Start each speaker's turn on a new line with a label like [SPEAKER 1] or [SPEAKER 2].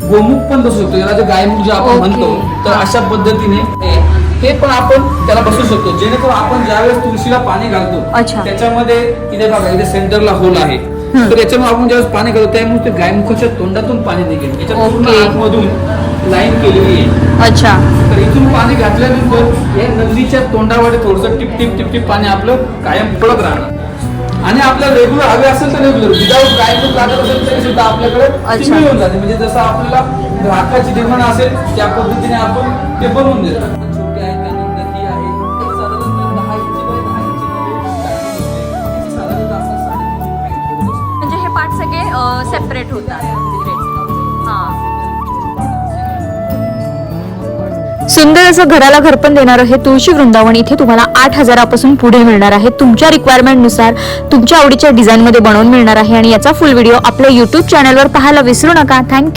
[SPEAKER 1] गोमुख पण बसू शकतो, याला जे गायमुख जे आपण म्हणतो, तर अशा पद्धतीने हे पण आपण त्याला बसू शकतो, जेणेकरून आपण ज्यावेळेस तुळशीला पाणी घालतो त्याच्यामध्ये इथे बघा, इथे सेंटरला होल आहे, तर याच्यामुळे आपण ज्यावेळेस पाणी घालतो त्यामुळे ते गायमुखाच्या तोंडातून पाणी निघेल, याच्या पूर्ण आतमधून लाईन केलेली आहे.
[SPEAKER 2] अच्छा, तर
[SPEAKER 1] इथून पाणी घातल्यानंतर या नदीच्या तोंडावर थोडंसं टिप टिप टिप टिप पाणी आपलं कायम पडत राहणार. आणि आपल्याला रेग्युलर हवे असेल तर रेग्युलर, विदाऊट गायमुख लागत असेल तरी सुद्धा आपल्याकडे मिळून जाते. म्हणजे जसं आपल्याला ग्राहकाची डिमांड असेल त्या पद्धतीने आपण ते बनवून देतात. छोटे आहे, त्यानंतर ही आहे, साधारणतः 10 इंची बाय 10 इंची साधारणतः असा 3.5
[SPEAKER 2] म्हणजे हे पार्ट सगळे सेपरेट होतात. सुंदर असं घराला घरपण देणारं हे तुळशी वृंदावन इथे तुम्हाला 8,000पासून पुढे मिळणार आहे. तुमच्या रिक्वायरमेंट नुसार तुमच्या आवडीच्या डिझाईन मध्ये बनवून मिळणार आहे. आणि याचा फुल व्हिडिओ आपल्या YouTube चॅनलवर पाहायला विसरू नका. थँक्यू.